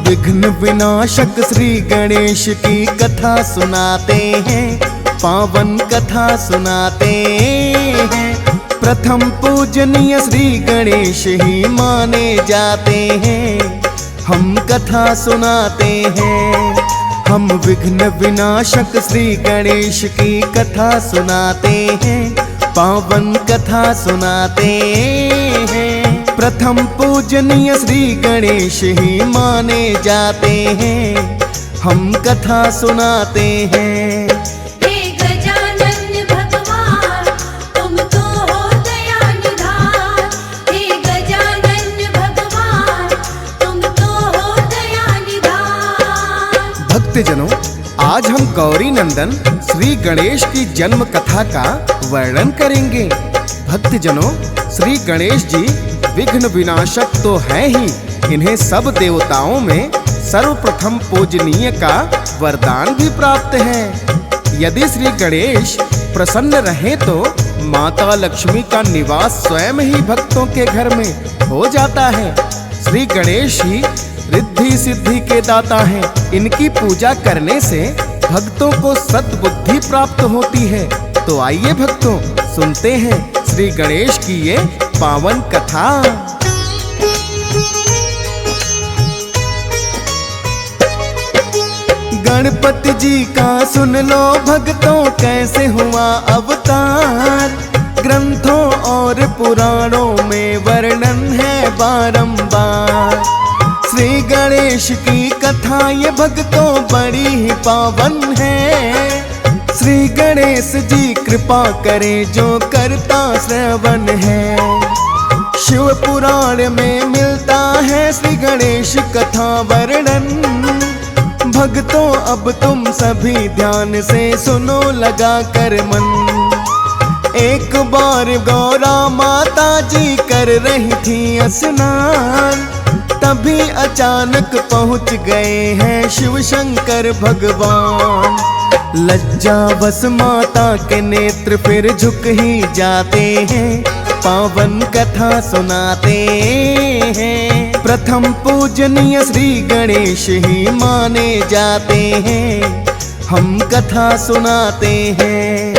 विघ्न विनाशक श्री गणेश की कथा सुनाते हैं, पावन कथा सुनाते हैं। प्रथम पूजनीय श्री गणेश ही माने जाते हैं, हम कथा सुनाते हैं। हम विघ्न विनाशक श्री गणेश की कथा सुनाते हैं, पावन कथा सुनाते हैं। प्रथम पूजनीय श्री गणेश ही माने जाते हैं, हम कथा सुनाते हैं। हे गजानन भगवान तुम तो हो दया निधान, हे गजानन भगवान तुम तो हो दया निधान। भक्तजनों, आज हम गौरी नंदन श्री गणेश की जन्म कथा का वर्णन करेंगे। भक्तजनों, श्री गणेश जी विघ्न विनाशक तो हैं ही, इन्हें सब देवताओं में सर्वप्रथम पूजनीय का वरदान भी प्राप्त है। यदि श्री गणेश प्रसन्न रहे तो माता लक्ष्मी का निवास स्वयं ही भक्तों के घर में हो जाता है। श्री गणेश ही रिद्धि सिद्धि के दाता हैं। इनकी पूजा करने से भक्तों को सद्बुद्धि प्राप्त होती है। तो आइए भक्तों, सुनते हैं श्री गणेश की ये पावन कथा। गणपति जी का सुन लो भक्तों, कैसे हुआ अवतार। ग्रंथों और पुराणों में वर्णन है बारंबार। श्री गणेश की कथा ये भक्तों बड़ी ही पावन है। श्री गणेश जी कृपा करें जो करता श्रवण है। शिव पुराण में मिलता है श्री गणेश कथा वर्णन। भक्तों अब तुम सभी ध्यान से सुनो लगा कर मन। एक बार गौरा माता जी कर रही थी स्नान, तभी अचानक पहुंच गए हैं शिव शंकर भगवान। लज्जावश माता के नेत्र फिर झुक ही जाते हैं, पावन कथा सुनाते हैं। प्रथम पूजनीय श्री गणेश ही माने जाते हैं, हम कथा सुनाते हैं।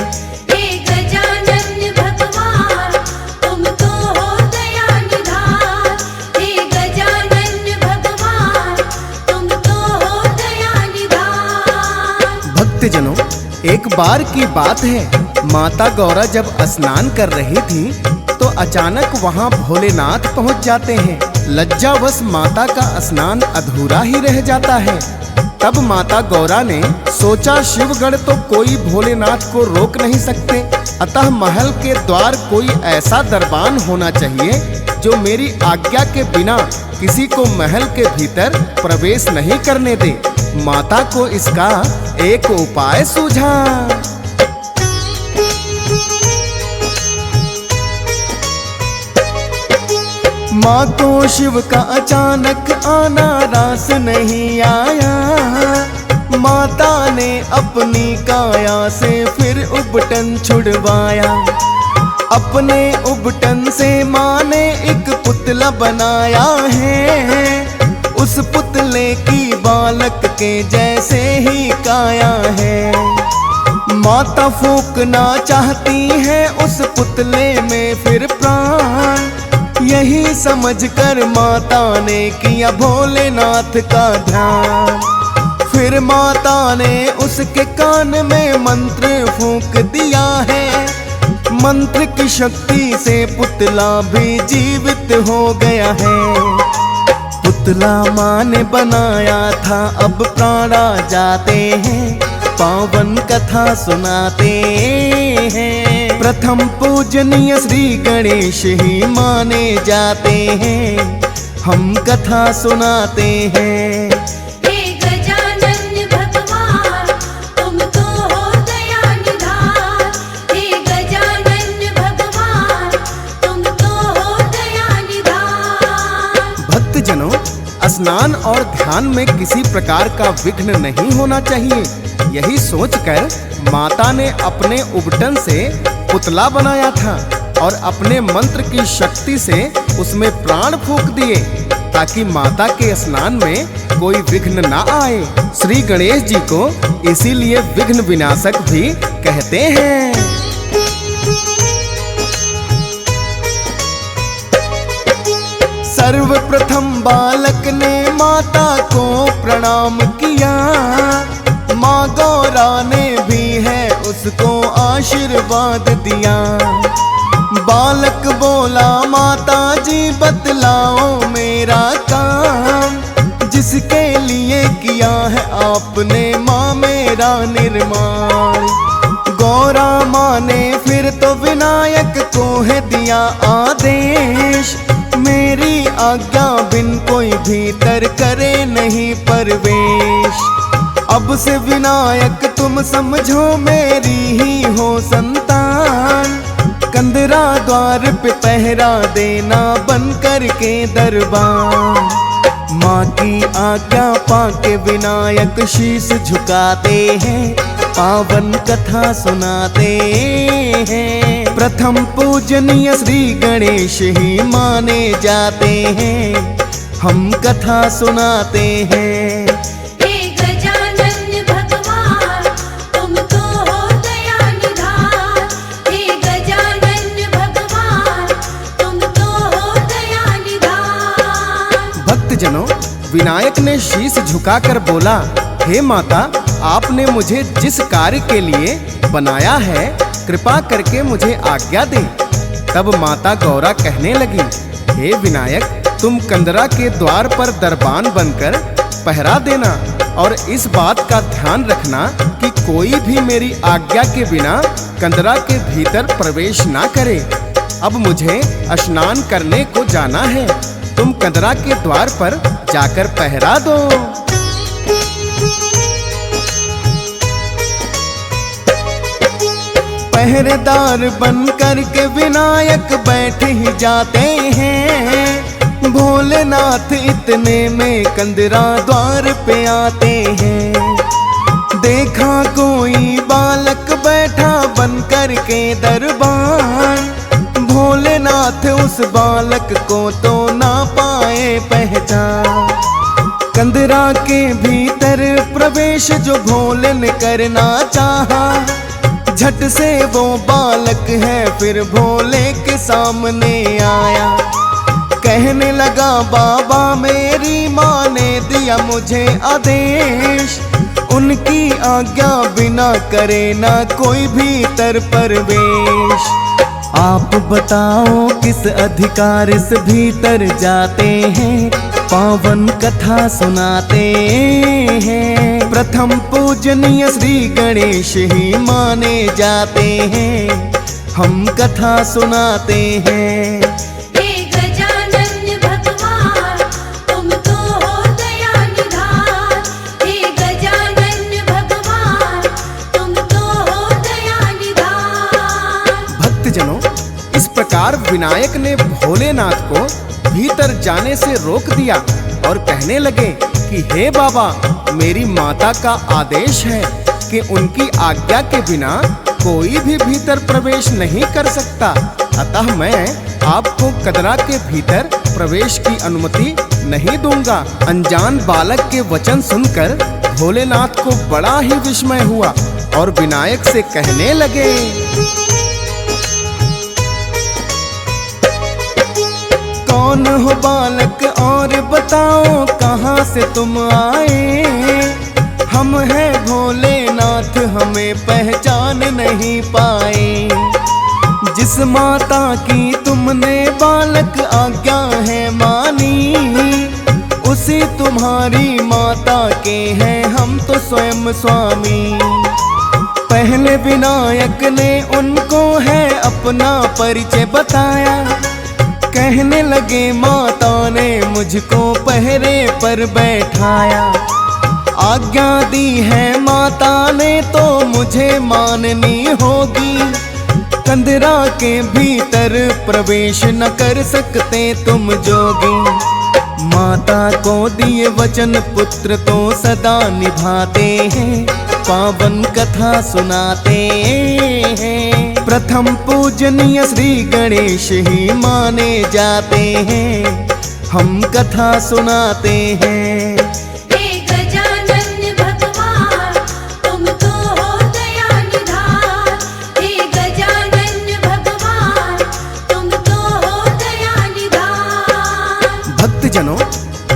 हे गजानन भगवान तुम तो हो दया निधान, हे गजानन भगवान तुम तो हो दया निधान। भक्तजनों, एक बार की बात है, माता गौरा जब स्नान कर रही थी तो अचानक वहां भोलेनाथ पहुंच जाते हैं। लज्जावश माता का स्नान अधूरा ही रह जाता है। तब माता गौरा ने सोचा शिवगण तो कोई भोलेनाथ को रोक नहीं सकते, अतः महल के द्वार कोई ऐसा दरबान होना चाहिए जो मेरी आज्ञा के बिना किसी को महल के भीतर प्रवेश नहीं करने दे। माता को इसका एक उपाय सूझा। माँ को शिव का अचानक आना रास नहीं आया। माता ने अपनी काया से फिर उबटन छुड़वाया। अपने उबटन से माँ ने एक पुतला बनाया है। उस पुतले की बालक के जैसे ही काया है। माता फूंकना चाहती है उस पुतले में फिर प्राण। यही समझकर माता ने किया भोलेनाथ का ध्यान। फिर माता ने उसके कान में मंत्र फूंक दिया है। मंत्र की शक्ति से पुतला भी जीवित हो गया है। पुतला माँ ने बनाया था अब प्राण आ जाते हैं, पावन कथा सुनाते हैं। प्रथम पूजनीय श्री गणेश ही माने जाते हैं, हम कथा सुनाते हैं। हे गजानन भगवान तुम तो हो दया निधान, हे गजानन भगवान तुम तो हो दया निधान। भक्तजनों, स्नान और ध्यान में किसी प्रकार का विघ्न नहीं होना चाहिए। यही सोचकर माता ने अपने उबटन से पुतला बनाया था और अपने मंत्र की शक्ति से उसमें प्राण फूंक दिए ताकि माता के स्नान में कोई विघ्न ना आए। श्री गणेश जी को इसीलिए विघ्न विनाशक भी कहते हैं। सर्वप्रथम बालक ने माता को प्रणाम किया, माँ गौरा ने भी है उसको आशीर्वाद दिया। बालक बोला माता जी बतलाओ मेरा काम, जिसके लिए किया है आपने माँ मेरा निर्माण। गौरा माँ ने फिर तो विनायक को है दिया आदेश, मेरी आज्ञा बिन कोई भीतर करे नहीं प्रवेश। अब से विनायक तुम समझो मेरी ही हो संतान, कंदरा द्वार पे पहरा देना बन करके दरबार। माँ की आज्ञा पाके विनायक शीश झुकाते हैं, पावन कथा सुनाते हैं। प्रथम पूजनीय श्री गणेश ही माने जाते हैं, हम कथा सुनाते हैं। हे गजानन भगवान तुम तो हो दया निधान, हे गजानन भगवान तुम तो हो दया निधान। भक्तजनों, विनायक ने शीश झुकाकर बोला, हे माता आपने मुझे जिस कार्य के लिए बनाया है कृपा करके मुझे आज्ञा दे। तब माता गौरा कहने लगी, हे विनायक तुम कंदरा के द्वार पर दरबान बनकर पहरा देना और इस बात का ध्यान रखना कि कोई भी मेरी आज्ञा के बिना कंदरा के भीतर प्रवेश ना करे। अब मुझे स्नान करने को जाना है, तुम कंदरा के द्वार पर जाकर पहरा दो। पहरेदार बन कर के विनायक बैठ ही जाते हैं, भोलेनाथ इतने में कंदरा द्वार पे आते हैं। देखा कोई बालक बैठा बन कर के दरबान, भोलेनाथ उस बालक को तो ना पाए पहचान। कंदरा के भीतर प्रवेश जो भोले ने करना चाहा, झट से वो बालक है फिर भोले के सामने आया। कहने लगा बाबा मेरी माँ ने दिया मुझे आदेश, उनकी आज्ञा बिना करे ना कोई भीतर प्रवेश। आप बताओ किस अधिकार से भीतर जाते हैं, पावन कथा सुनाते हैं। प्रथम पूजनीय श्री गणेश ही माने जाते हैं, हम कथा सुनाते हैं। हे गजानन भगवान तुम तो हो दया निधान, हे गजानन भगवान तुम तो हो दया निधान। भक्तजनों, इस प्रकार विनायक ने भोलेनाथ को भीतर जाने से रोक दिया और कहने लगे कि हे बाबा मेरी माता का आदेश है कि उनकी आज्ञा के बिना कोई भी भीतर प्रवेश नहीं कर सकता, अतः मैं आपको कंदरा के भीतर प्रवेश की अनुमति नहीं दूंगा। अनजान बालक के वचन सुनकर भोलेनाथ को बड़ा ही विस्मय हुआ और विनायक से कहने लगे, कौन हो बालक और बताओ कहाँ से तुम आए। हम हैं भोलेनाथ हमें पहचान नहीं पाए, जिस माता की तुमने बालक आज्ञा है मानी, उसी तुम्हारी माता के हैं हम तो स्वयं स्वामी। पहले विनायक ने उनको है अपना परिचय बताया, कहने लगे माता ने मुझको पहरे पर बैठाया। आज्ञा दी है माता ने तो मुझे माननी होगी, कंदरा के भीतर प्रवेश न कर सकते तुम जोगी। माता को दिए वचन पुत्र तो सदा निभाते हैं, पावन कथा सुनाते हैं। प्रथम पूजनीय श्री गणेश ही माने जाते हैं, हम कथा सुनाते हैं।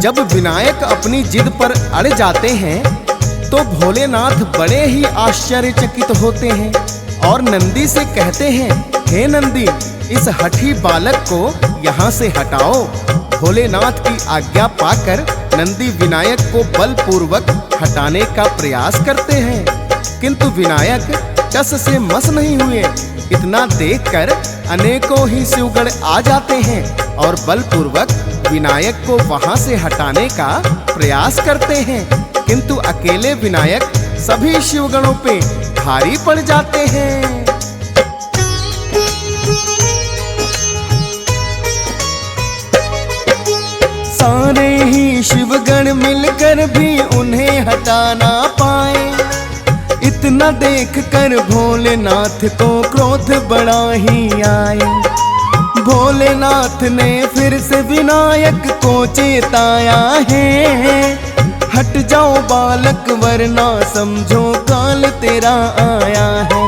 जब विनायक अपनी जिद पर अड़ जाते हैं तो भोलेनाथ बड़े ही आश्चर्यचकित होते हैं और नंदी से कहते हैं, हे नंदी, इस हठी बालक को यहाँ से हटाओ। भोलेनाथ की आज्ञा पाकर नंदी विनायक को बलपूर्वक हटाने का प्रयास करते हैं, किंतु विनायक टस से मस नहीं हुए। इतना देखकर अनेकों ही शिवगण आ जाते हैं और बलपूर्वक विनायक को वहां से हटाने का प्रयास करते हैं, किंतु अकेले विनायक सभी शिवगणों पे भारी पड़ जाते हैं। सारे ही शिवगण मिलकर भी उन्हें हटा ना पाए। इतना देखकर भोलेनाथ को क्रोध बड़ा ही आए। भोलेनाथ ने फिर से विनायक को चेताया है, हट जाओ बालक वरना समझो काल तेरा आया है।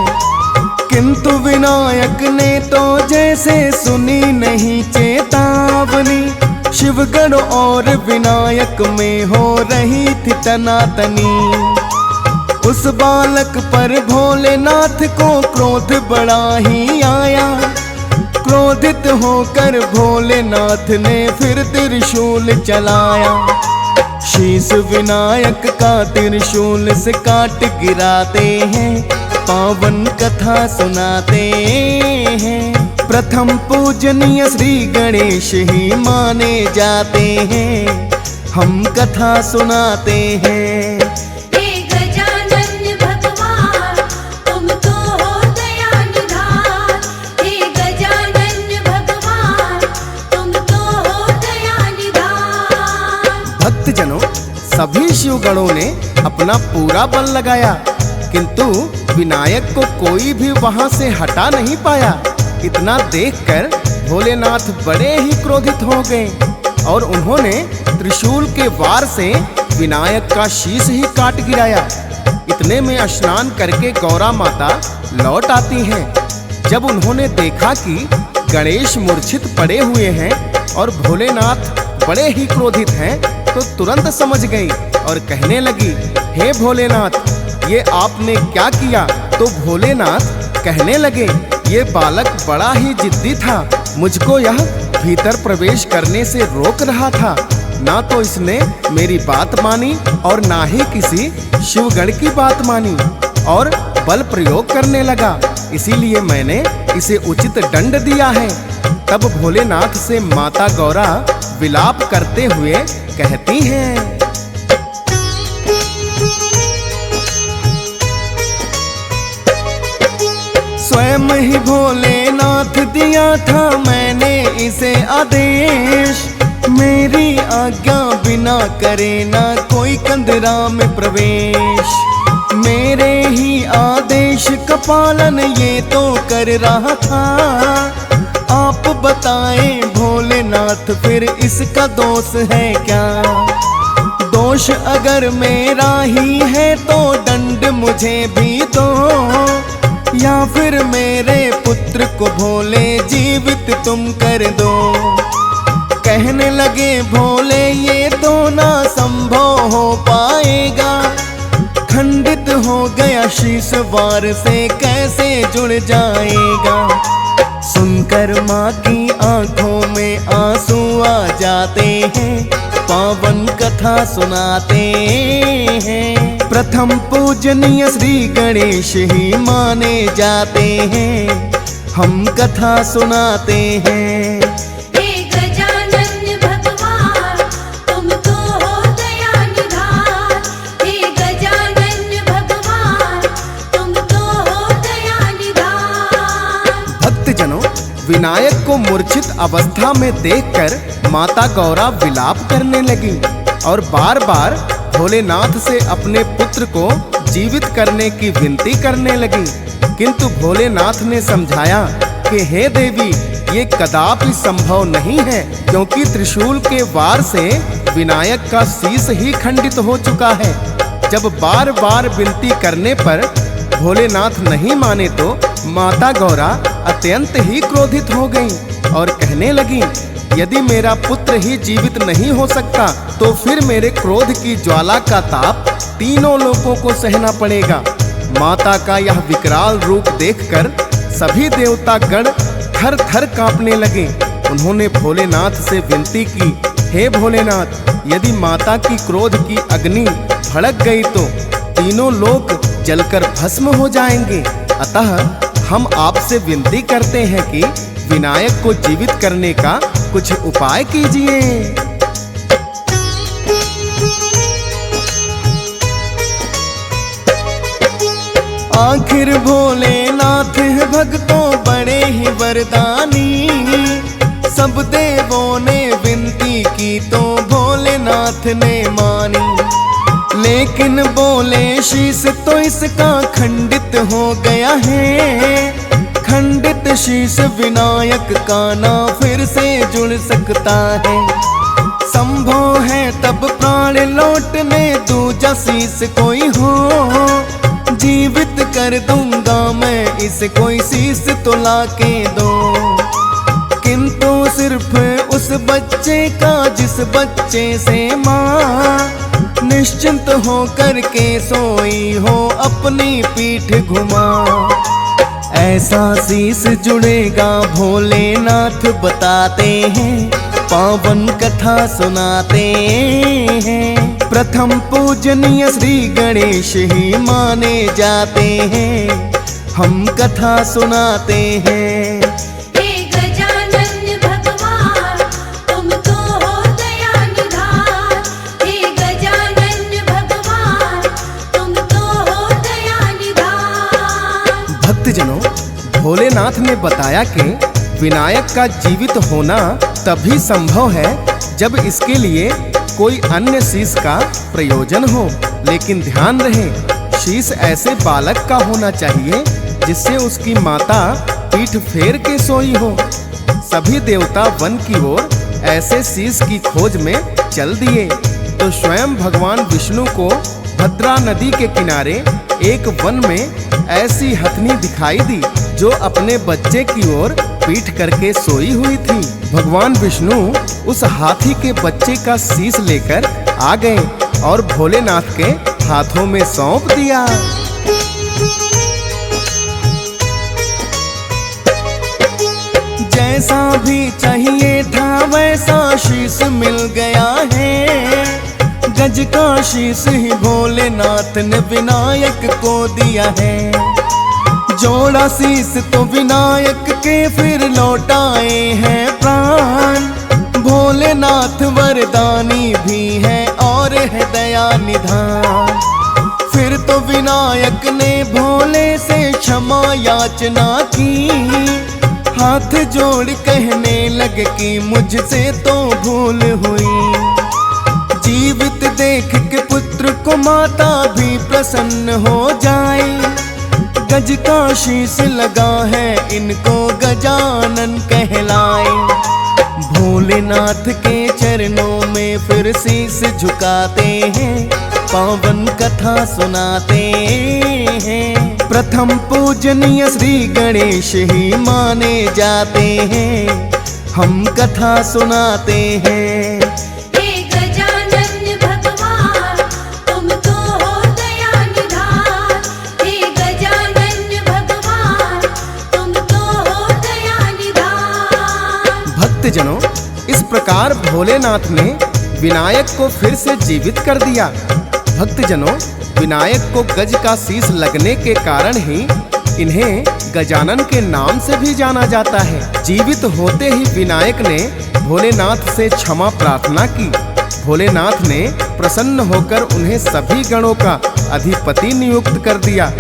किंतु विनायक ने तो जैसे सुनी नहीं चेतावनी। शिवगण और विनायक में हो रही थी तनातनी। उस बालक पर भोलेनाथ को क्रोध बड़ा ही आया। क्रोधित होकर भोलेनाथ ने फिर त्रिशूल चलाया। शीश विनायक का त्रिशूल से काट गिराते हैं, पावन कथा सुनाते हैं। प्रथम पूजनीय श्री गणेश ही माने जाते हैं, हम कथा सुनाते हैं। हे गजानन भगवान, तुम तो हो दया निधान। हे गजानन भगवान, तुम तो हो दया निधान। भक्तजनों, सभी शिवगणों ने अपना पूरा बल लगाया, किंतु विनायक को कोई भी वहां से हटा नहीं पाया। इतना देखकर भोलेनाथ बड़े ही क्रोधित हो गए और उन्होंने त्रिशूल के वार से विनायक का शीश ही काट गिराया। इतने में स्नान करके गौरा माता लौट आती हैं। जब उन्होंने देखा कि गणेश मूर्छित पड़े हुए हैं और भोलेनाथ बड़े ही क्रोधित हैं, तो तुरंत समझ गई और कहने लगी, हे भोलेनाथ, ये आपने क्या किया? तो भोलेनाथ कहने लगे, ये बालक बड़ा ही जिद्दी था, मुझको यह भीतर प्रवेश करने से रोक रहा था। ना तो इसने मेरी बात मानी और ना ही किसी शिवगण की बात मानी और बल प्रयोग करने लगा, इसीलिए मैंने इसे उचित दंड दिया है। तब भोलेनाथ से माता गौरा विलाप करते हुए कहती हैं, स्वयं ही भोलेनाथ दिया था मैंने इसे आदेश। मेरी आज्ञा बिना करे ना कोई कंदरा में प्रवेश। मेरे ही आदेश का पालन ये तो कर रहा था। आप बताएं भोलेनाथ, फिर इसका दोष है क्या? दोष अगर मेरा ही है तो दंड मुझे भी दो, या फिर मेरे पुत्र को भोले जीवित तुम कर दो। कहने लगे भोले, ये तो ना संभव हो पाएगा। खंडित हो गया शीश वार से कैसे जुड़ जाएगा। सुनकर माँ की आंखों में आंसू आ जाते हैं, पावन कथा सुनाते हैं। प्रथम पूजनीय श्री गणेश ही माने जाते हैं, हम कथा सुनाते हैं। हे गजानन भगवान, तुम तो हो दया निधान। हे गजानन भगवान, तुम तो हो दया निधान। भक्तजनों, विनायक को मूर्छित अवस्था में देखकर माता गौरा विलाप करने लगी और बार बार भोलेनाथ से अपने पुत्र को जीवित करने की विनती करने लगी। किंतु भोलेनाथ ने समझाया कि हे देवी, ये कदापि संभव नहीं है, क्योंकि त्रिशूल के वार से विनायक का शीश ही खंडित हो चुका है। जब बार बार विनती करने पर भोलेनाथ नहीं माने तो माता गौरा अत्यंत ही क्रोधित हो गईं और कहने लगी, यदि मेरा पुत्र ही जीवित नहीं हो सकता तो फिर मेरे क्रोध की ज्वाला का ताप तीनों लोगों को सहना पड़ेगा। माता का यह विकराल रूप देखकर सभी देवता गण थर थर कांपने लगे। उन्होंने भोलेनाथ से विनती की, हे भोलेनाथ, यदि माता की क्रोध की अग्नि भड़क गई तो तीनों लोक जलकर भस्म हो जाएंगे। अतः हम आपसे विनती करते हैं कि विनायक को जीवित करने का कुछ उपाय कीजिए। आखिर भोलेनाथ है भक्तों बड़े ही वरदानी, सब देवों ने विनती की तो भोलेनाथ ने मानी। लेकिन बोले शीश तो इसका खंडित हो गया है, खंडित शीश विनायक का ना फिर से जुड़ सकता है। संभव है तब प्राण लौटने दूजा शीश कोई हो, जीवित कर दूंगा मैं इसे कोई शीश तो लाके दो। किंतु सिर्फ उस बच्चे का जिस बच्चे से माँ निश्चिंत हो करके सोई हो अपनी पीठ घुमा। ऐसा शीश जुड़ेगा भोलेनाथ बताते हैं, पावन कथा सुनाते हैं। प्रथम पूजनीय श्री गणेश ही माने जाते हैं, हम कथा सुनाते हैं। भक्तजनों, भोलेनाथ ने बताया कि विनायक का जीवित होना तभी संभव है जब इसके लिए कोई अन्य शीश का प्रयोजन हो। लेकिन ध्यान रहे, शीश ऐसे बालक का होना चाहिए जिससे उसकी माता पीठ फेर के सोई हो। सभी देवता वन की ओर ऐसे शीश की खोज में चल दिए तो स्वयं भगवान विष्णु को भद्रा नदी के किनारे एक वन में ऐसी हथनी दिखाई दी जो अपने बच्चे की ओर पीठ करके सोई हुई थी। भगवान विष्णु उस हाथी के बच्चे का शीश लेकर आ गए और भोलेनाथ के हाथों में सौंप दिया। जैसा भी चाहिए था वैसा शीश मिल गया है, गज का शीश ही भोलेनाथ ने विनायक को दिया है। जोड़ा शीश तो विनायक के फिर लौटाए हैं प्राण, भोलेनाथ वरदानी भी है और है दया निधान। फिर तो विनायक ने भोले से क्षमा याचना की, हाथ जोड़ कहने लगे कि मुझसे तो भूल हुई। जीवित देख के पुत्र को माता भी प्रसन्न हो जाए, गज का शीश लगा है इनको गजानन कहलाए। भोलेनाथ के चरणों में फिर शीश झुकाते हैं, पावन कथा सुनाते हैं। प्रथम पूजनीय श्री गणेश ही माने जाते हैं, हम कथा सुनाते हैं। भक्तजनों, इस प्रकार भोलेनाथ ने विनायक को फिर से जीवित कर दिया। भक्तजनों, विनायक को गज का शीश लगने के कारण ही इन्हें गजानन के नाम से भी जाना जाता है। जीवित होते ही विनायक ने भोलेनाथ से क्षमा प्रार्थना की। भोलेनाथ ने प्रसन्न होकर उन्हें सभी गणों का अधिपति नियुक्त कर दिया,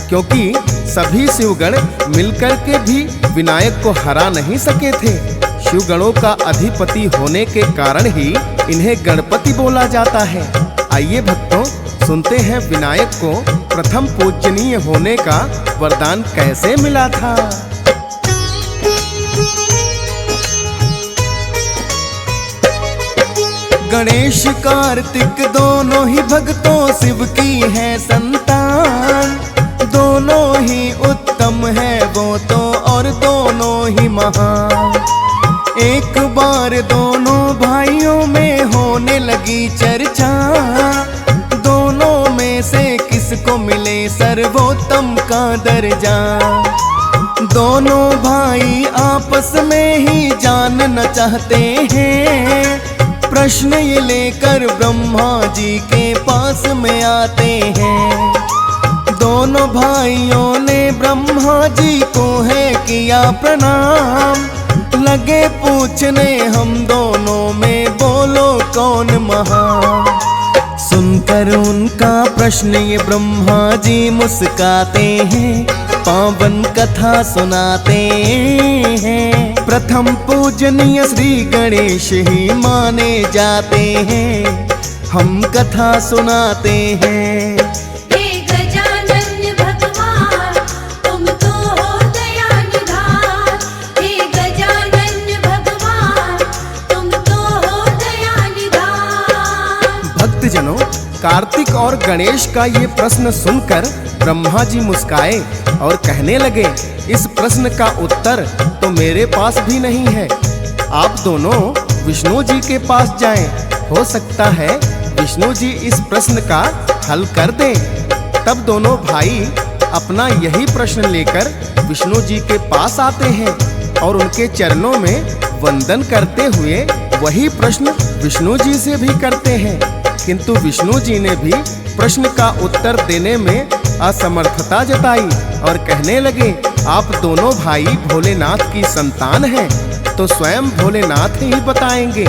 क्योंकि सभी शिवगण मिलकर के भी विनायक को हरा नहीं सके थे। शिवगणों का अधिपति होने के कारण ही इन्हें गणपति बोला जाता है। आइए भक्तों, सुनते हैं विनायक को प्रथम पूजनीय होने का वरदान कैसे मिला था। गणेश कार्तिक दोनों ही भक्तों शिव की है संतान, दोनों ही उत्तम है वो तो और दोनों ही महान। एक बार दोनों भाइयों में होने लगी चर्चा, दोनों में से किसको मिले सर्वोत्तम का दर्जा। दोनों भाई आपस में ही जानना चाहते हैं, प्रश्न ये लेकर ब्रह्मा जी के पास में आते हैं। दोनों भाइयों ने ब्रह्मा जी को है किया प्रणाम, लगे पूछने हम दोनों में बोलो कौन महान। सुनकर उनका प्रश्न ये ब्रह्मा जी मुस्काते हैं, पावन कथा सुनाते हैं। प्रथम पूजनीय श्री गणेश ही माने जाते हैं, हम कथा सुनाते हैं। हे गजानन भगवान तुम तो हो दया निधान, हे गजानन भगवान तुम तो हो दया निधान। भक्तजनों, कार्तिक और गणेश का ये प्रश्न सुनकर ब्रह्मा जी मुस्काए और कहने लगे, इस प्रश्न का उत्तर तो मेरे पास भी नहीं है, आप दोनों विष्णु जी के पास जाएं, हो सकता है विष्णु जी इस प्रश्न का हल कर दें। तब दोनों भाई अपना यही प्रश्न लेकर विष्णु जी के पास आते हैं और उनके चरणों में वंदन करते हुए वही प्रश्न विष्णु जी से भी करते हैं, किंतु विष्णु जी ने भी प्रश्न का उत्तर देने में असमर्थता जताई और कहने लगे, आप दोनों भाई भोलेनाथ की संतान हैं, तो स्वयं भोलेनाथ ही बताएंगे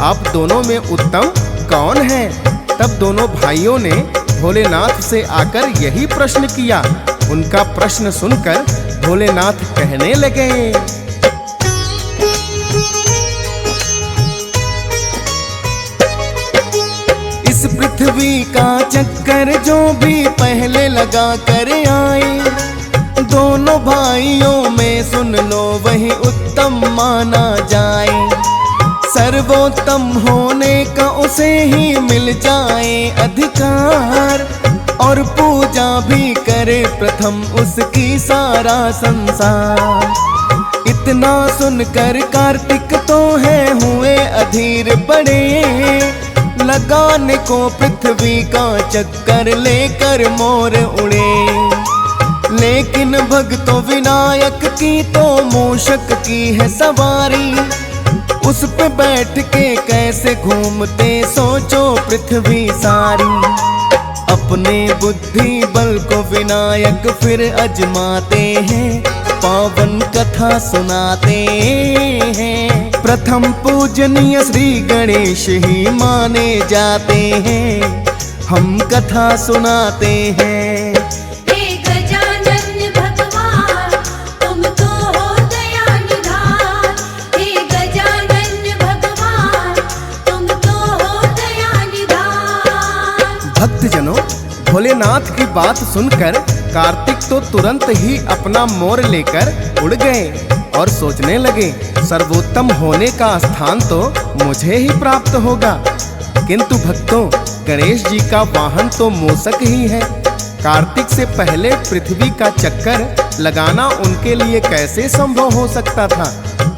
आप दोनों में उत्तम कौन है। तब दोनों भाइयों ने भोलेनाथ से आकर यही प्रश्न किया। उनका प्रश्न सुनकर भोलेनाथ कहने लगे, इस पृथ्वी का चक्कर जो भी पहले लगा कर आए, दोनों भाइयों में सुन लो वही उत्तम माना जाए। सर्वोत्तम होने का उसे ही मिल जाए अधिकार, और पूजा भी करे प्रथम उसकी सारा संसार। इतना सुनकर कार्तिक तो है हुए अधीर बड़े, लगाने को पृथ्वी का चक्कर लेकर मोर उड़े। लेकिन भक्तों विनायक की तो मूषक की है सवारी, उस पे बैठ के कैसे घूमते सोचो पृथ्वी सारी। अपने बुद्धि बल को विनायक फिर अजमाते हैं, पावन कथा सुनाते हैं। प्रथम पूजनीय श्री गणेश ही माने जाते हैं, हम कथा सुनाते हैं। हे गजानन भगवान तुम तो हो दया निधान, हे गजानन भगवान तुम तो हो दया निधान। भक्तजनों, भोलेनाथ की बात सुनकर कार्तिक तो तुरंत ही अपना मोर लेकर उड़ गए और सोचने लगे, सर्वोत्तम होने का स्थान तो मुझे ही प्राप्त होगा। किंतु भक्तों, गणेश जी का वाहन तो मूषक ही है। कार्तिक से पहले पृथ्वी का चक्कर लगाना उनके लिए कैसे संभव हो सकता था।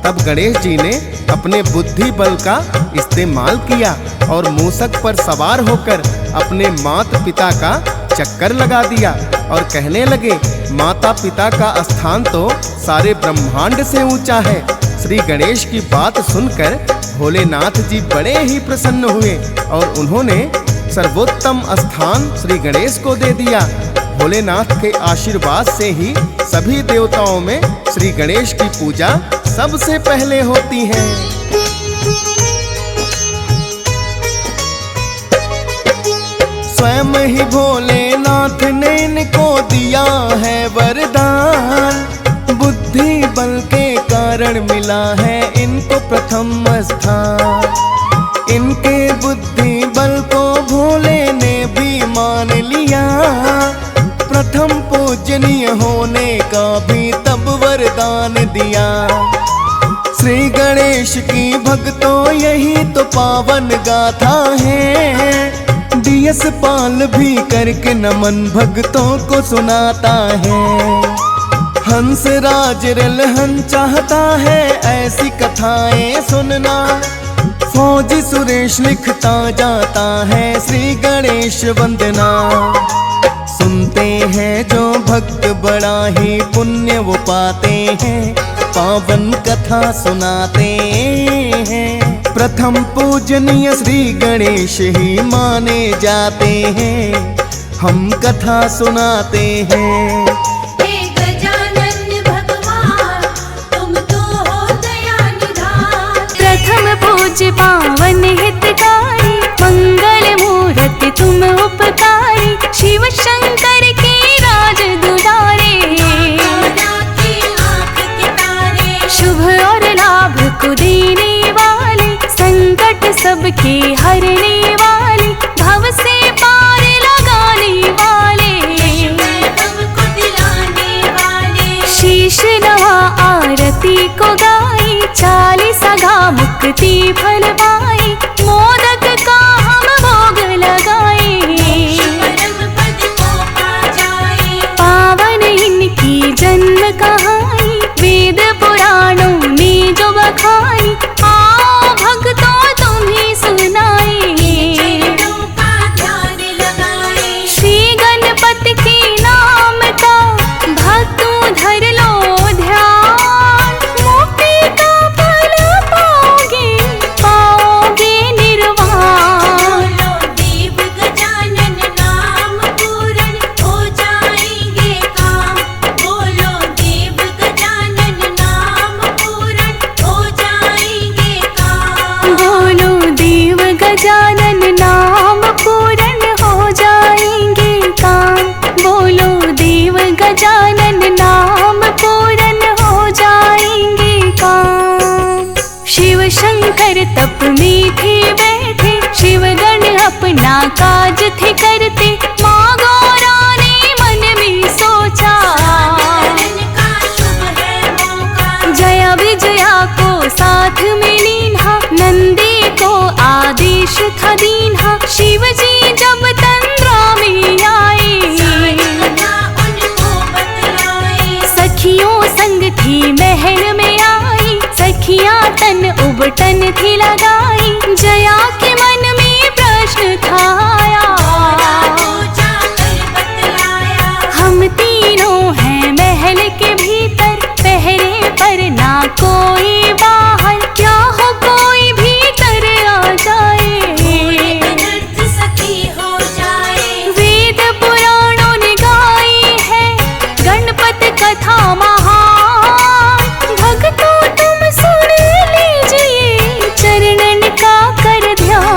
तब गणेश जी ने अपने बुद्धि बल का इस्तेमाल किया और मूषक पर सवार होकर अपने माता पिता का चक्कर लगा दिया और कहने लगे, माता पिता का स्थान तो सारे ब्रह्मांड से ऊंचा है। श्री गणेश की बात सुनकर भोलेनाथ जी बड़े ही प्रसन्न हुए और उन्होंने सर्वोत्तम स्थान श्री गणेश को दे दिया। भोलेनाथ के आशीर्वाद से ही सभी देवताओं में श्री गणेश की पूजा सबसे पहले होती है। स्वयं ही भोलेनाथ ने इनको दिया है वरदान, बुद्धि बल के कारण मिला है इनको प्रथम स्थान। इनके बुद्धि बल को भोले ने भी मान लिया, प्रथम पूजनीय होने का भी तब वरदान दिया। श्री गणेश की भक्तों यही तो पावन गाथा है, डीएस पाल भी करके नमन भक्तों को सुनाता है। हंस राज रिलहन चाहता है ऐसी कथाएं सुनना। फौजी सुरेश लिखता जाता है श्री गणेश वंदना। सुनते हैं जो भक्त बड़ा ही पुण्य वो पाते हैं, पावन कथा सुनाते हैं। प्रथम पूजनीय श्री गणेश ही माने जाते हैं, हम कथा सुनाते हैं। हे गजानन भगवान तुम तो हो दया निधान। प्रथम पूज्य पावन हितकारी, मंगल मूर्ति तुम उपकारी। शिव शंकर के राज दुलारे, शुभ और लाभ को देने वाले, संकट सबके हरने वाले, भव से पार लगाने वाले, सबको दिलाने वाले। शीश नवा आरती को गाई, 40 गा मुक्ति फल पाई। मोदक का हम भोग लगाए, परम पद को पा जाए। पावन इनकी जन्म कहानी, वेद पुराणों में जो बखानी। आओ भक्तों तुम्हें सुनाए, चरणों का ध्यान लगाए। श्री गणपति के नाम का भक्तों धर लो ध्यान। मुक्ति का फल पाओगे, पाओगे निर्वाण। बोलो देव गजानन नाम पूरन हो जाएंगे काम। बोलो देव गजानन नाम पूरन हो जाएंगे काम। बोलो देव गजानन नाम पूर्ण हो जाएंगे काम। बोलो देव गजानन नाम पूर्ण हो जाएंगे काम। शिव शंकर तप में थे बैठे, शिव गण अपना काज थे करते। माँ गौरा ने मन में सोचा, शरण का शुभ है मौका। जया विजया को साथ में लीन्हा, नंदी को आदेश था दीन्हा। शिव जी जब तंद्रा में आए, कथा उनको बतलाए। सखियों संग थी महल में आई, सखियां तन उबटन थी लगाई। जया के मन में प्रश्न था आया, पूजा कर बतलाया। हम तीनों हैं महल के भीतर, पहरे पर ना कोई बाहर। क्या हो कोई भीतर आ जाए, व्यर्थ सखी हो जाए। वेद पुराणों ने गाई है गणपत कथा महान। भक्तों तुम सुन लीजिए, चरणन का कर ध्यान।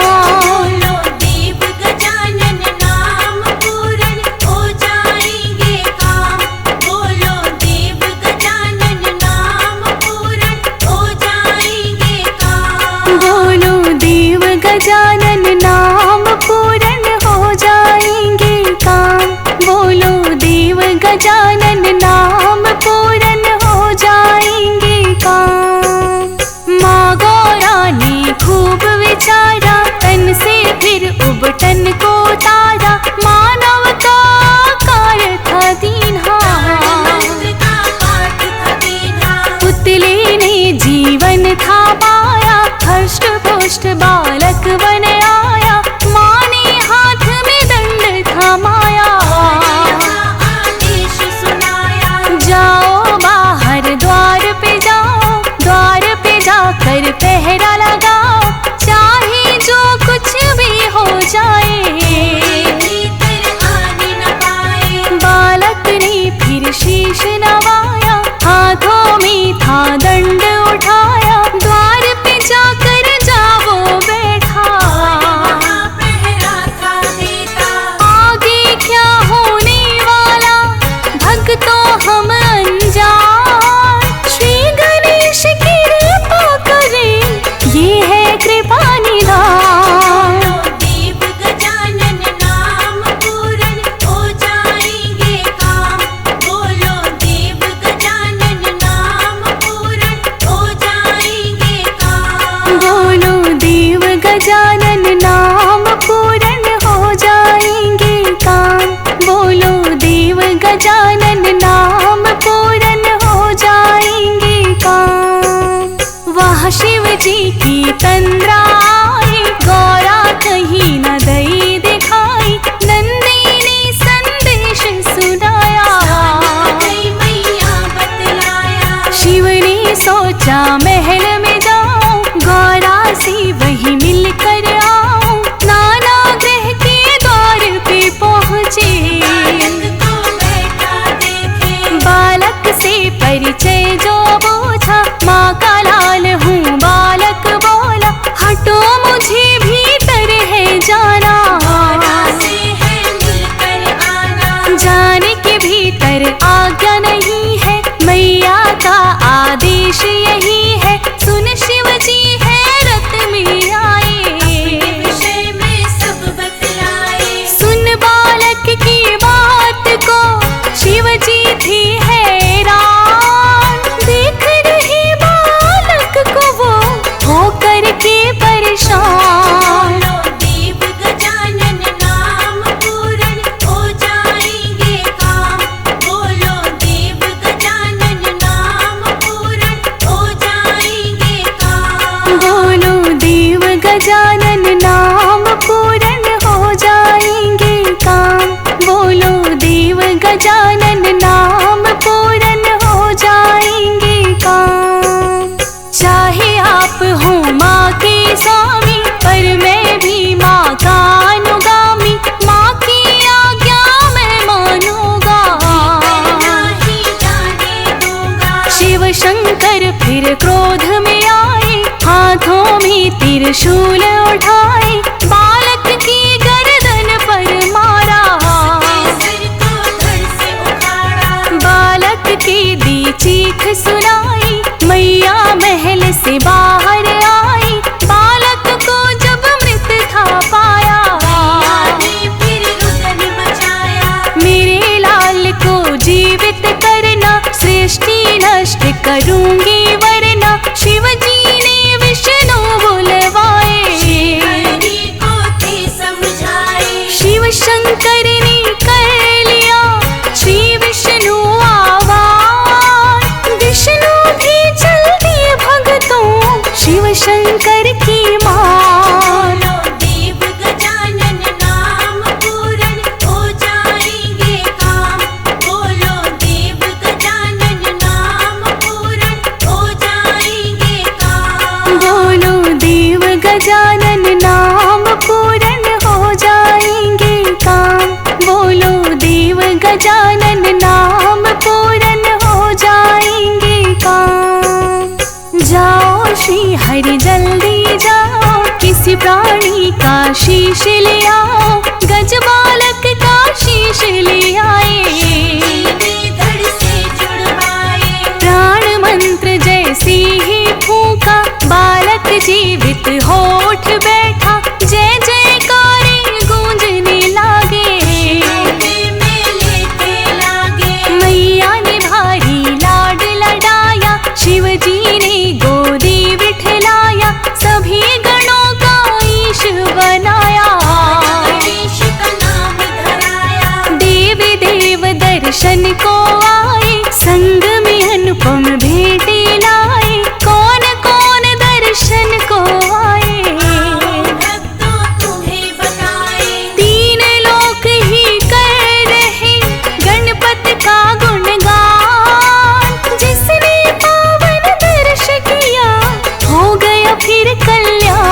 बोलो देव गजानन नाम पूरन हो जाएंगे काम। बोलो देव गजानन नाम पूरन हो जाएंगे काम। बोलो देव गजानन नाम पूर्ण हो जाएंगे काम। बोलो देव गजानन नाम पूर्ण हो जाएंगे काम। माँ गौरा ने खूब विचारा, तन से फिर उबटन को तारा। मानव का कार्य था दीन्हा, मंत्र का पाठ था देना। पुतले ने जीवन था पाया। हष्ट पुष्ट बालक बन आया, माँ ने हाथ में दंड थमाया। आदेश सुनाया। जाओ बाहर द्वार पे जाओ, द्वार पे जाकर पहरा लगाओ। चाहे जो कुछ भी हो जाए, भीतर आने न पाए। बालक ने फिर शीश नवाया। हाथों में था दंड उठाया, द्वार पे जाकर जाओ बैठा। वहाँ पहरा था देता। आगे क्या होने वाला भक्तों हम अनजान। श्री गणेश की कृपा करें, ये है कृपा निधान। देव गजानन नाम पूरन हो जाएंगे काम। बोलो देव गजानन नाम पूरन हो जाएंगे काम। बोलो देव गजानन नाम पूर्ण हो जाएंगे काम। बोलो देव गजानन नाम पूर्ण जी की तंद्रा आई, गौरा कहीं न दई दिखाई, नंदी ने संदेश सुनाया। मैया बतलाया, शिव ने सोचा महल में जाऊं, गौरा से वही मिल कर आऊं। नाना ग्रह के द्वार पे पहुँचे, को बैठा देखे, बालक से परिचय जो पूछा, माँ का लाल हूँ बालक बोला, हटो मुझे भीतर है जाना। से है मिलकर आना, जाने के भीतर आज्ञा नहीं है, मैया का आदेश यही है। सुन शिव जी हैरत में आए, विषय में सब बतलाए, सुन बालक की बात को शिव जी थी हैरान। देख रहे बालक को वो होकर के परेशान। बोलो देव गजानन नाम पूरन हो जाएंगे काम, बोलो देव गजानन नाम पूरन हो जाएंगे काम। बोलो देव गजानन नाम पूरन हो जाएंगे काम, बोलो देव गजानन नाम पूरन हो जाएंगे काम। चाहे आप हो माँ के स्वामी, पर मैं भी माँ का अनुगामी, माँ की आज्ञा मैं मानूंगा। नहीं जाने दूंगा, शिव शंकर फिर क्रोध में आए, हाथों में त्रिशूल उठाए, बालक की गर्दन पर मारा। सिर को धड़ से उखाड़ा, बालक की दी चीख सुनाई, मैया महल से बाहर आई। बालक को जब मृत था पाया, ने फिर रुदन मचाया, मेरे लाल को जीवित करना, सृष्टि नष्ट करूंगी वरना। शिव जी ने विष्णु बुलवाए, हरि को थे समझाए, शिव शंकर ने कर लिया श्री विष्णु आवाज। विष्णु भी चल दिए भक्तों शिव शंकर की मान। बोलो देव गजानन नाम पूरन हो जाएंगे काम, बोलो देव गजानन नाम पूरन हो जाएंगे काम। बोलो देव गजानन नाम पूरन हो जाएंगे काम, बोलो देव गजानन नाम पूरन हो जाएंगे काम। जाओ श्री हरि जल्दी जाओ, किसी प्राणी का शीश ले आओ, गज बालक का शीश ले आए। धड़ से जुड़वाए, प्राण मंत्र जैसे ही फूका, बालक जीवित हो उठ बैठा, जय जयकारे गूंजने लागे। में लेते लागे, मैया ने भारी लाड लडाया, शिव जी ने गोदी बिठलाया, सभी गणों का ईश बनाया। गणेश का नाम धराया, देवी देव दर्शन को आए, संग में अनुपम भेंटे लाए, कौन कौन दर्शन को आए। भक्तों तुम्हें बताए, तीन लोक ही कर रहे गणपति का गुणगान, जिसने पावन दर्श किया हो गया फिर कल्याण।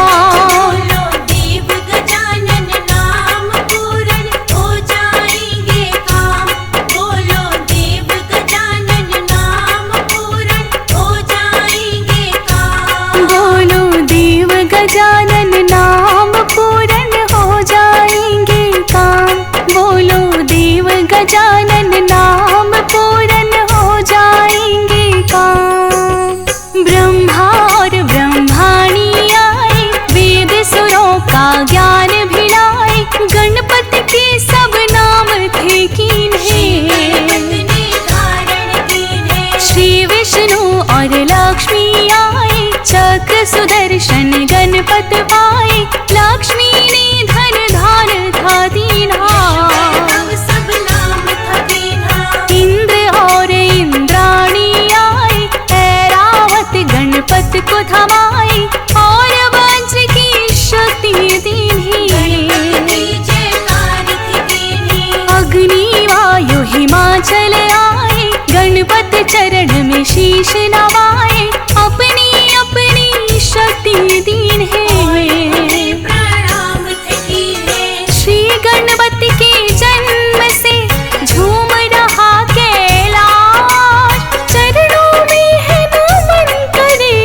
बोलो देव गजानन नाम पूरन हो जाएंगे काम, बोलो देव गजानन नाम पूरन हो जाएंगे काम। बोलो देव गजानन नाम पूरन हो जाएंगे काम, बोलो देव गजानन नाम पूरन हो जाएंगे काम। ब्रह्मा और ब्रह्माणी आए, वेद सुरों का ज्ञान भिलाए, गणपति के सब नाम थे कीन्हे। ने धारण कीन्हे, श्री विष्णु और लक्ष्मी आए, चक्र सुदर्शन गणपत पाए, लक्ष्मी ने धन धान था दीना। अब सब नाम था बीना, इंद्र और इंद्राणी आए, ऐरावत गणपत को थमाए, भक्त चरण में शीश नवाए, अपनी अपनी शक्ति दीन है। प्रणाम थकी है। श्री गणपति के जन्म से झूम रहा कैलाश, चरणों में है नमन करे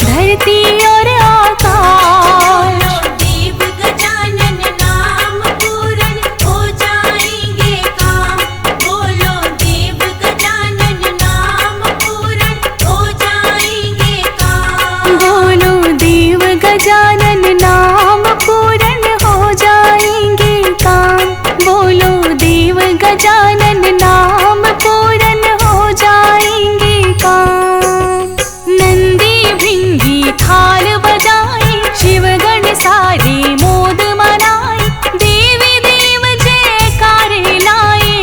धरती और आकाश। देव गजानन नाम पूरन हो जाएंगे काम। बोलो देव गजानन नाम पूरन हो जाएंगे काम। बोलो देव गजानन नाम पूरन हो जाएंगे काम। बोलो देव गजानन नाम पूरन हो जाएंगे काम। नंदी भिंगी थाल बजाए, शिवगण सारे मोद मनाए, देवी देव जयकार लाए।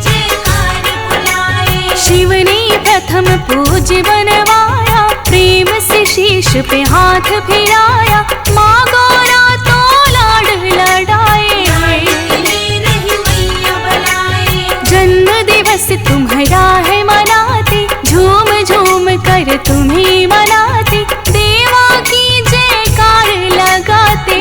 जयकार बुलाए। शिव ने प्रथम पूज्य बनवाया, प्रेम से शीश पे हाथ फिराया, माँ गौरा तो लाड लड़ाए। रही मैया बनाए। जन्म दिवस तुम्हारा है मनाते, झूम झूम कर तुम्हें मनाते, देवा की जयकार लगाते।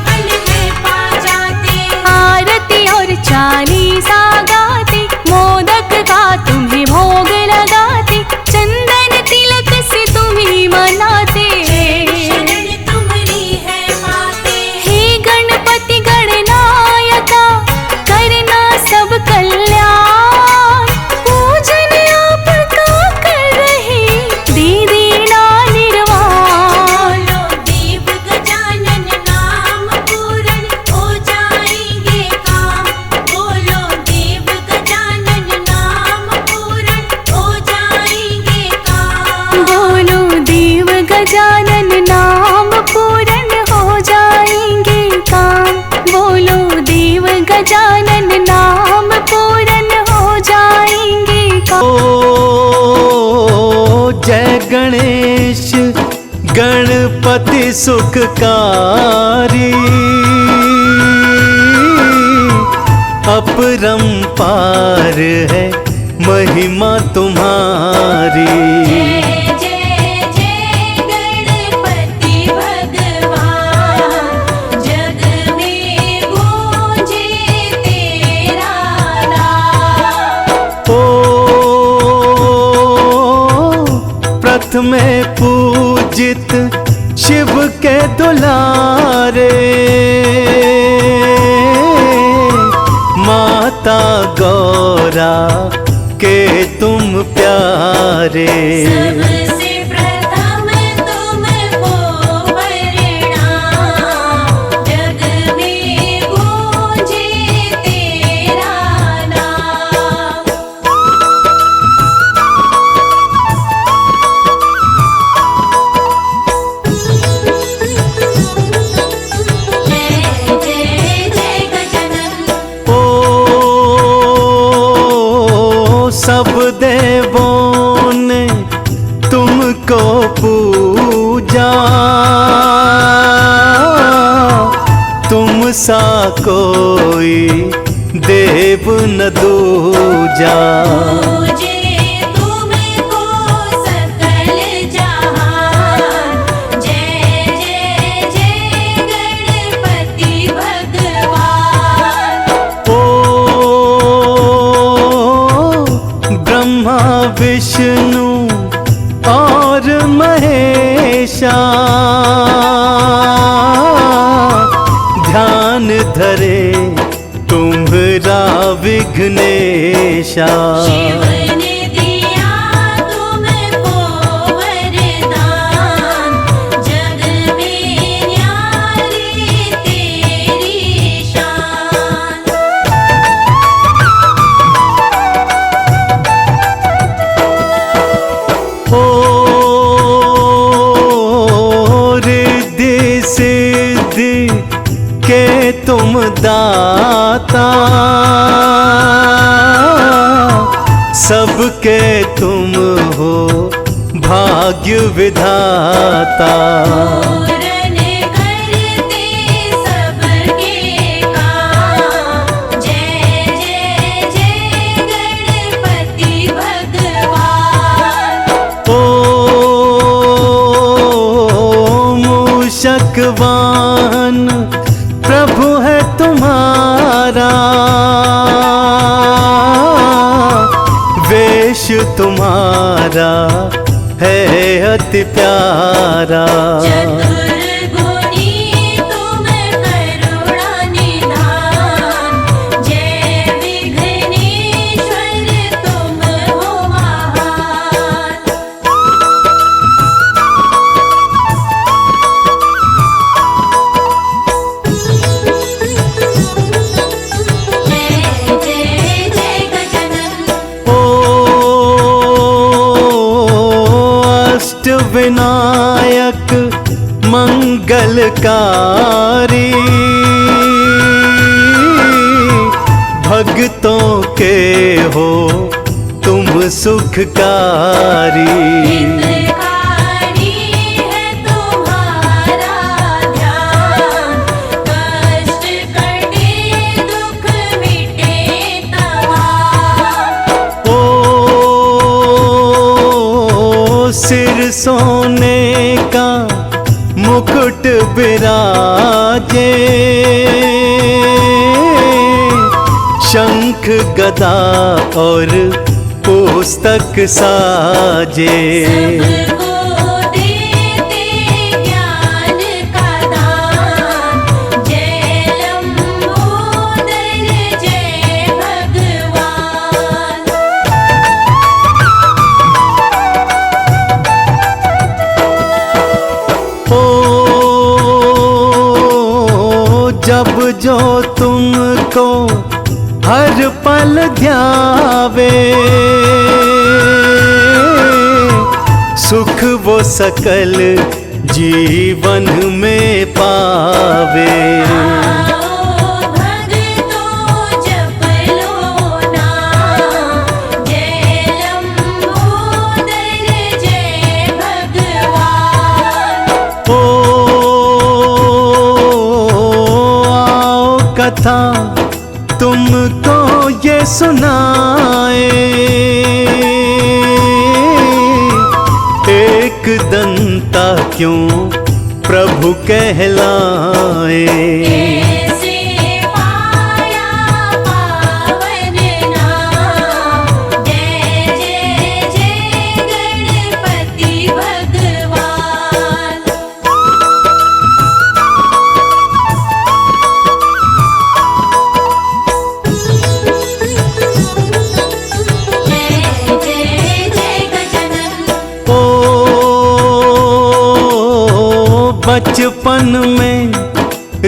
पल में पा जाते। आरती और चालीसा गाते, मोदक का तुम्हें भोग लगाते, चंदन तिलक से तुम्हें मनाते। शरण तुम्हारी है माते। हे गणपति गणनायका, करना सब कल्याण, पूजन आपका कर रहे, दे देना निर्वाण। बोलो देव गजानन नाम पूरन हो जाएंगे काम। बोलो देव गजानन नाम पूरन हो जाएंगे काम। बोलो देव गजानन नाम पूरन हो जाएंगे काम। बोलो देव गजानन नाम पूरन हो जाएंगे काम। ओ जय गणेश गणपति सुखकारी, अपरंपार है महिमा तुम्हारी। जय जय जय गणपति भगवान, जग में गूंजे तेरा नाम। ओ प्रथमे पूजित शिव के दुलारे, माता गौरा के तुम प्यारे। सबसे प्रथम तुमको प्रणाम, जग में गूंजे तेरा नाम। जय जय जय गजानन। ओ सब देवों ने तुमको पूजा, तुम सा कोई देव न दूजा। पूजे तुमको सकल जहान। जय जय जय गणपति भगवान। ओ ब्रह्मा विष्णु और महेशा, ध्यान धरे तुम्हारा विघ्नेशा। शिव ने दिया तुमको वरदान, जग में न्यारी तेरी शान। ओ रिद्धि सिद्धि के तुम दाता, सबके तुम हो भाग्य विधाता। पूरन करते सबके काम। जय जय जय गणपति मूषकवाहन प्रभु है तुम्हारा, वेश तुम्हारा है अति प्यारा। चतुर्गुणी तुम करुणा निधान, जय विघ्नेश्वर तुम हो महान। जय जय जय गजानन। अष्ट विनायक मंगलकारी, भक्तों के हो तुम सुखकारी। हितकारी है तुम्हारा ध्यान, कष्ट कटे दुख मिटे तमाम। ओ सिर सोने का मुकुट विराजे, शंख गदा और पुस्तक साजे। सबको देते ज्ञान का दान, जय लंबोदर जय भगवान। ओ जब जो तुमको हर पल ध्यावे, सुख वो सकल जीवन में पावे। आओ भक्तों जप लो नाम, जय लंबोदर जय भगवान। ओ आओ कथा तुमको ये सुनाए, एक दंता क्यों प्रभु कहलाए। ऐसे पाया पावन नाम, जय जय जय गणपति भगवान। जय जय जय गजानन। ओ बचपन में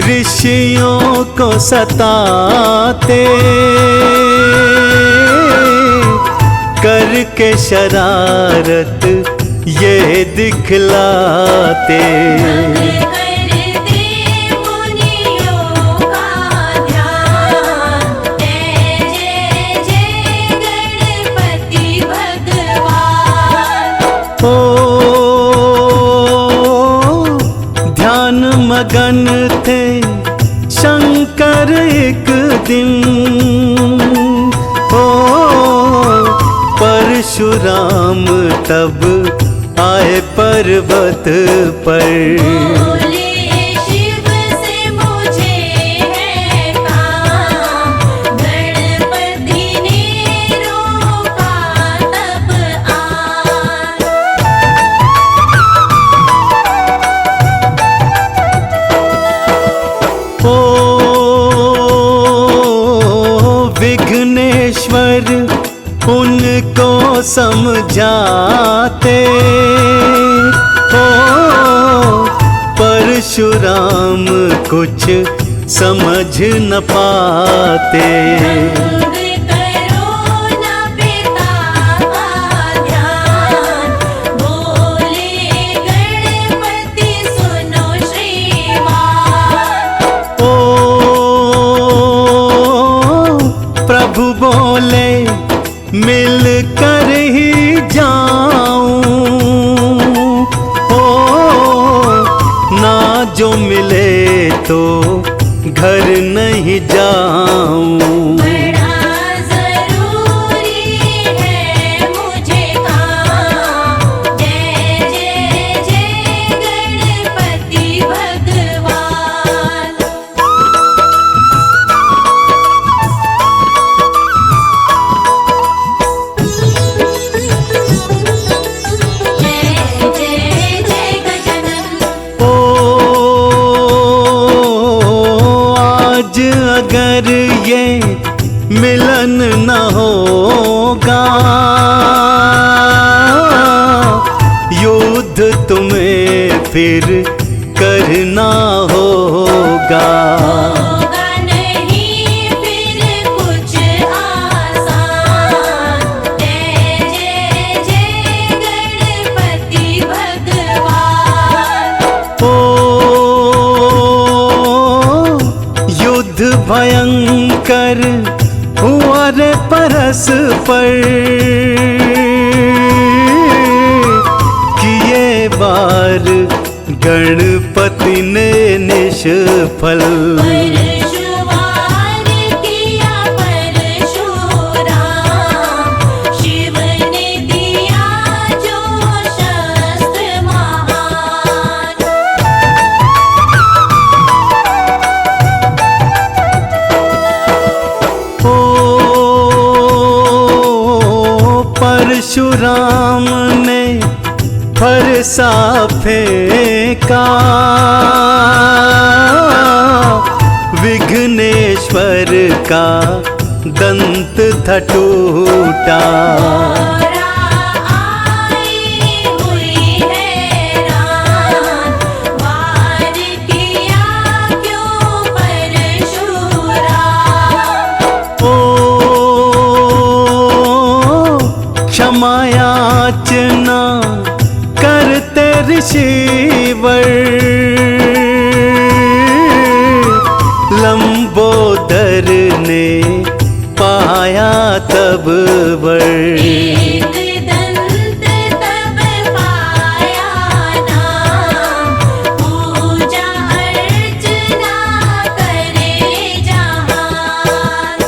ऋषियों को सताते, करके शरारत ये दिखलाते। करते मुनियों का ध्यान, जय जय जय गणपति भगवान। ओ ध्यान मगन थे शंकर एक दिन, ओ परशुराम तब आए पर्वत पर। बोले शिव से मुझे है काम, गणपति ने रोका तब आन। ओ विघ्नेश्वर उनको समझाते, ओ परशुराम कुछ समझ न पाते। भंग करो न पिता का ध्यान, बोले गणपति सुनो श्रीमान। ओ प्रभु बोले मिल कर ही जाऊं, ओ ना जो मिले तो घर नहीं जाऊं। बड़ा जरूरी है मुझे काम, जय जय जय गणपति भगवान। फिर करना होगा। होगा नहीं फिर कुछ आसान। जय जय जय गणपति भगवान। ओ युद्ध भयंकर हुआ रे परस्पर, किए बार गणपति ने निष्फल। परशुवार किया परशुराम, शिव ने दिया जो शस्त्र महान। ओ परशुराम ने फरसा फेंका, विघ्नेश्वर का दंत था टूटा। मोरा आई हुई हैरान, वार किया क्यों परशुराम। ओ क्षमा याचना करते ऋषिवर, लंबोदर ने पाया तब वर। एक दंत तब पाया नाम, पूजा अर्चना करे जहान।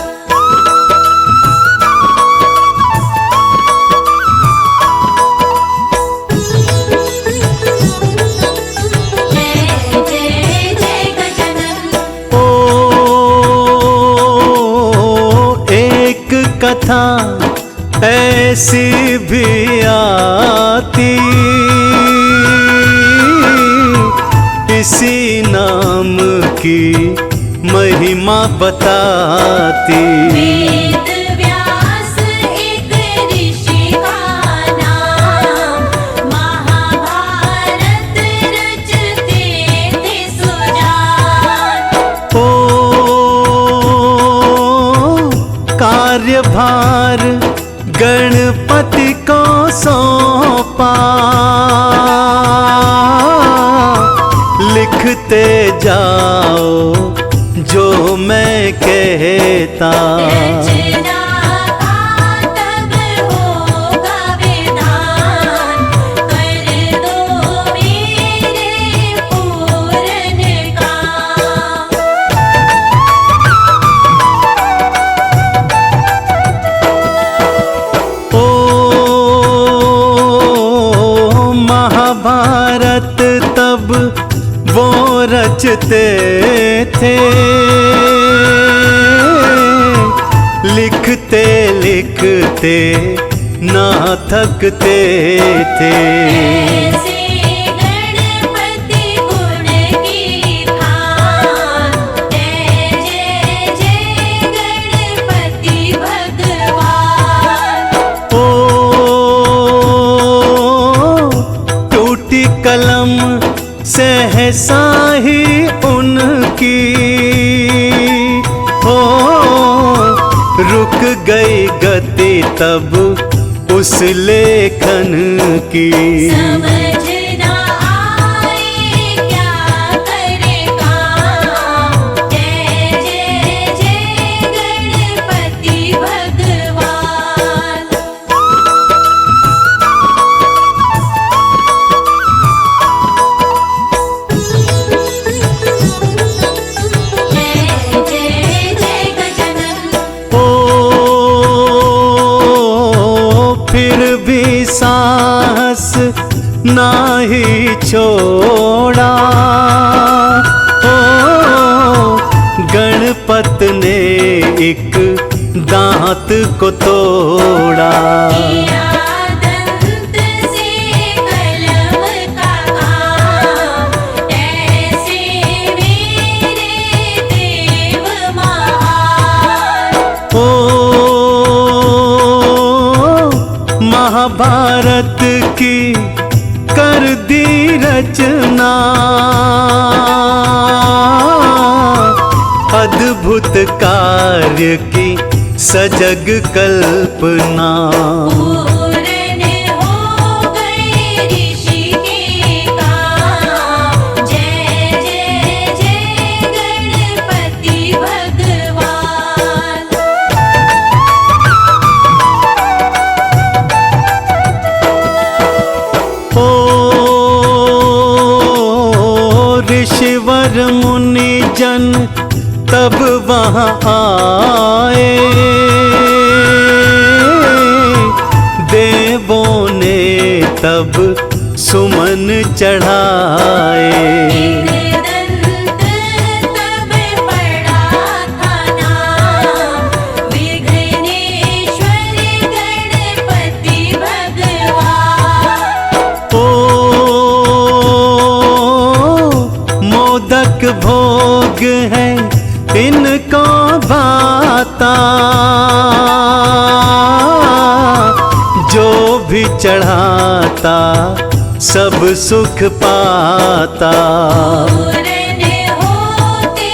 जय जय जय गजानन। ओ एक कथा ऐसी भी आती, इसी नाम की महिमा बताती। वेद व्यास एक ऋषि का नाम, महाभारत रचते थे सुजान। ओ कार्यभार गणपति को सौंपा, लिखते जाओ जो मैं कहता। रचना का तब होगा विधान, कर दो मेरे पूर्ण काम। ओ महाभारत तब वो रचते थे, लिखते लिखते ना थकते थे। ऐसे गणपति गुण की खान, जय जय जय गणपति भगवान। ओ टूटी कलम सहसा ही उनकी, हो रुक गई गति तब उस लेखन की। समझ ना आए क्या करे काम, जय जय जय गणपति भगवान। जय जय जय गजानन। ओ फिर भी साहस नाही छोड़ा, ओ गणपत ने एक दांत को तोड़ा। किया दंत से कलम का काम, ऐसे मेरे देव महान। ओ महाभारत की कर दी रचना, रचना, अद्भुत कार्य की सजग कल्पना। पूर्ण हो गए ऋषि के काम, जय जय जय गणपति भगवान। ओ ऋषिवर मुनि जन तब वहाँ आए, देवों ने तब सुमन चढ़ाए। दंत तब पड़ा था नाम, विघ्नेश्वर गणपति भगवान। ओ मोदक भोग है इनको भाता, जो भी चढ़ाता सब सुख पाता। पूर्ण होते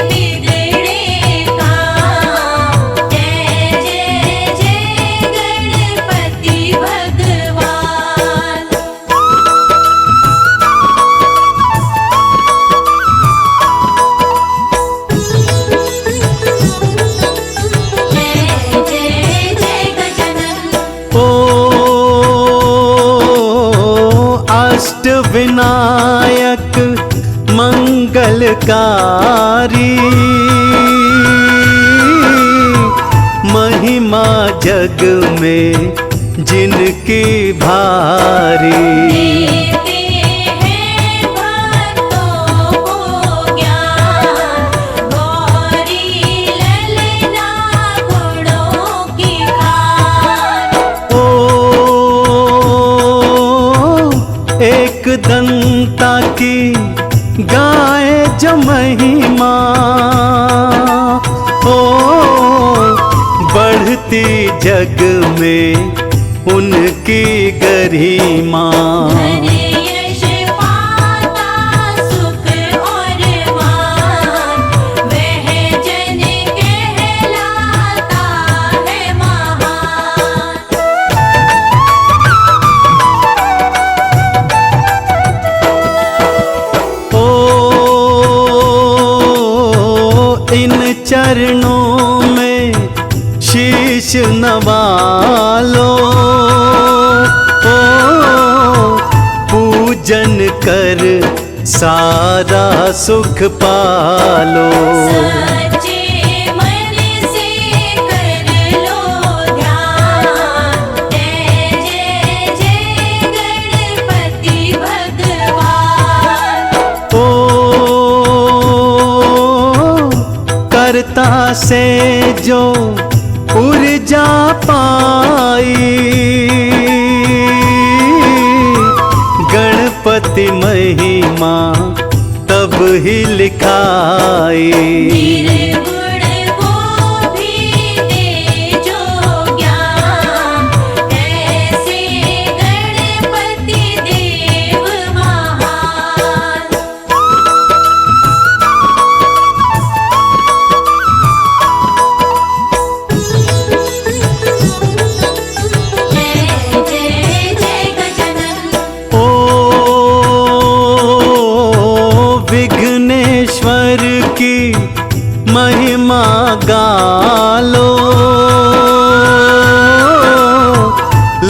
बिगड़े काम, जय जय जय गणपति भगवान। जय जय जय गजानन। अष्ट विनायक मंगलकारी, महिमा जग में जिनकी भारी। देते हैं भक्तों को ज्ञान, गौरी ललना गुणों की खान। ओ एक दंता की गाय जो महिमा, ओ बढ़ती जग में उनकी गरिमा। धन यश पाता सुख और मान, वह जन कहलाता है महान। ओ इन चरणों में शीश नवा लो, ओ पूजन कर सारा सुख पालो। सच्चे मन से कर लो ध्यान, जय जय जय गणपति भगवान। ओ कर्ता से जो ऊर्जा पाई, गणपति महिमा तब ही लिखाई। निर्गुण को भी दे जो ज्ञान, ऐसे गणपति देव महान। जय जय जय गजानन। ओ विघ्नेश्वर की महिमा गालो,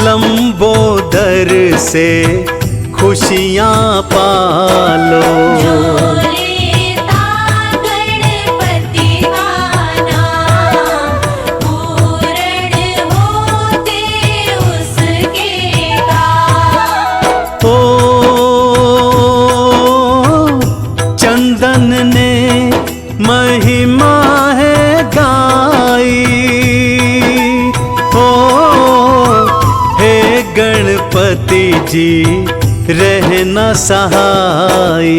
लंबोदर से खुशियाँ पालो। जो लेता गणपति का नाम, पूर्ण होते उसके काम। ओ चंदन ने महिमा है गाई, ओ हे गणपति जी रहना सहाय।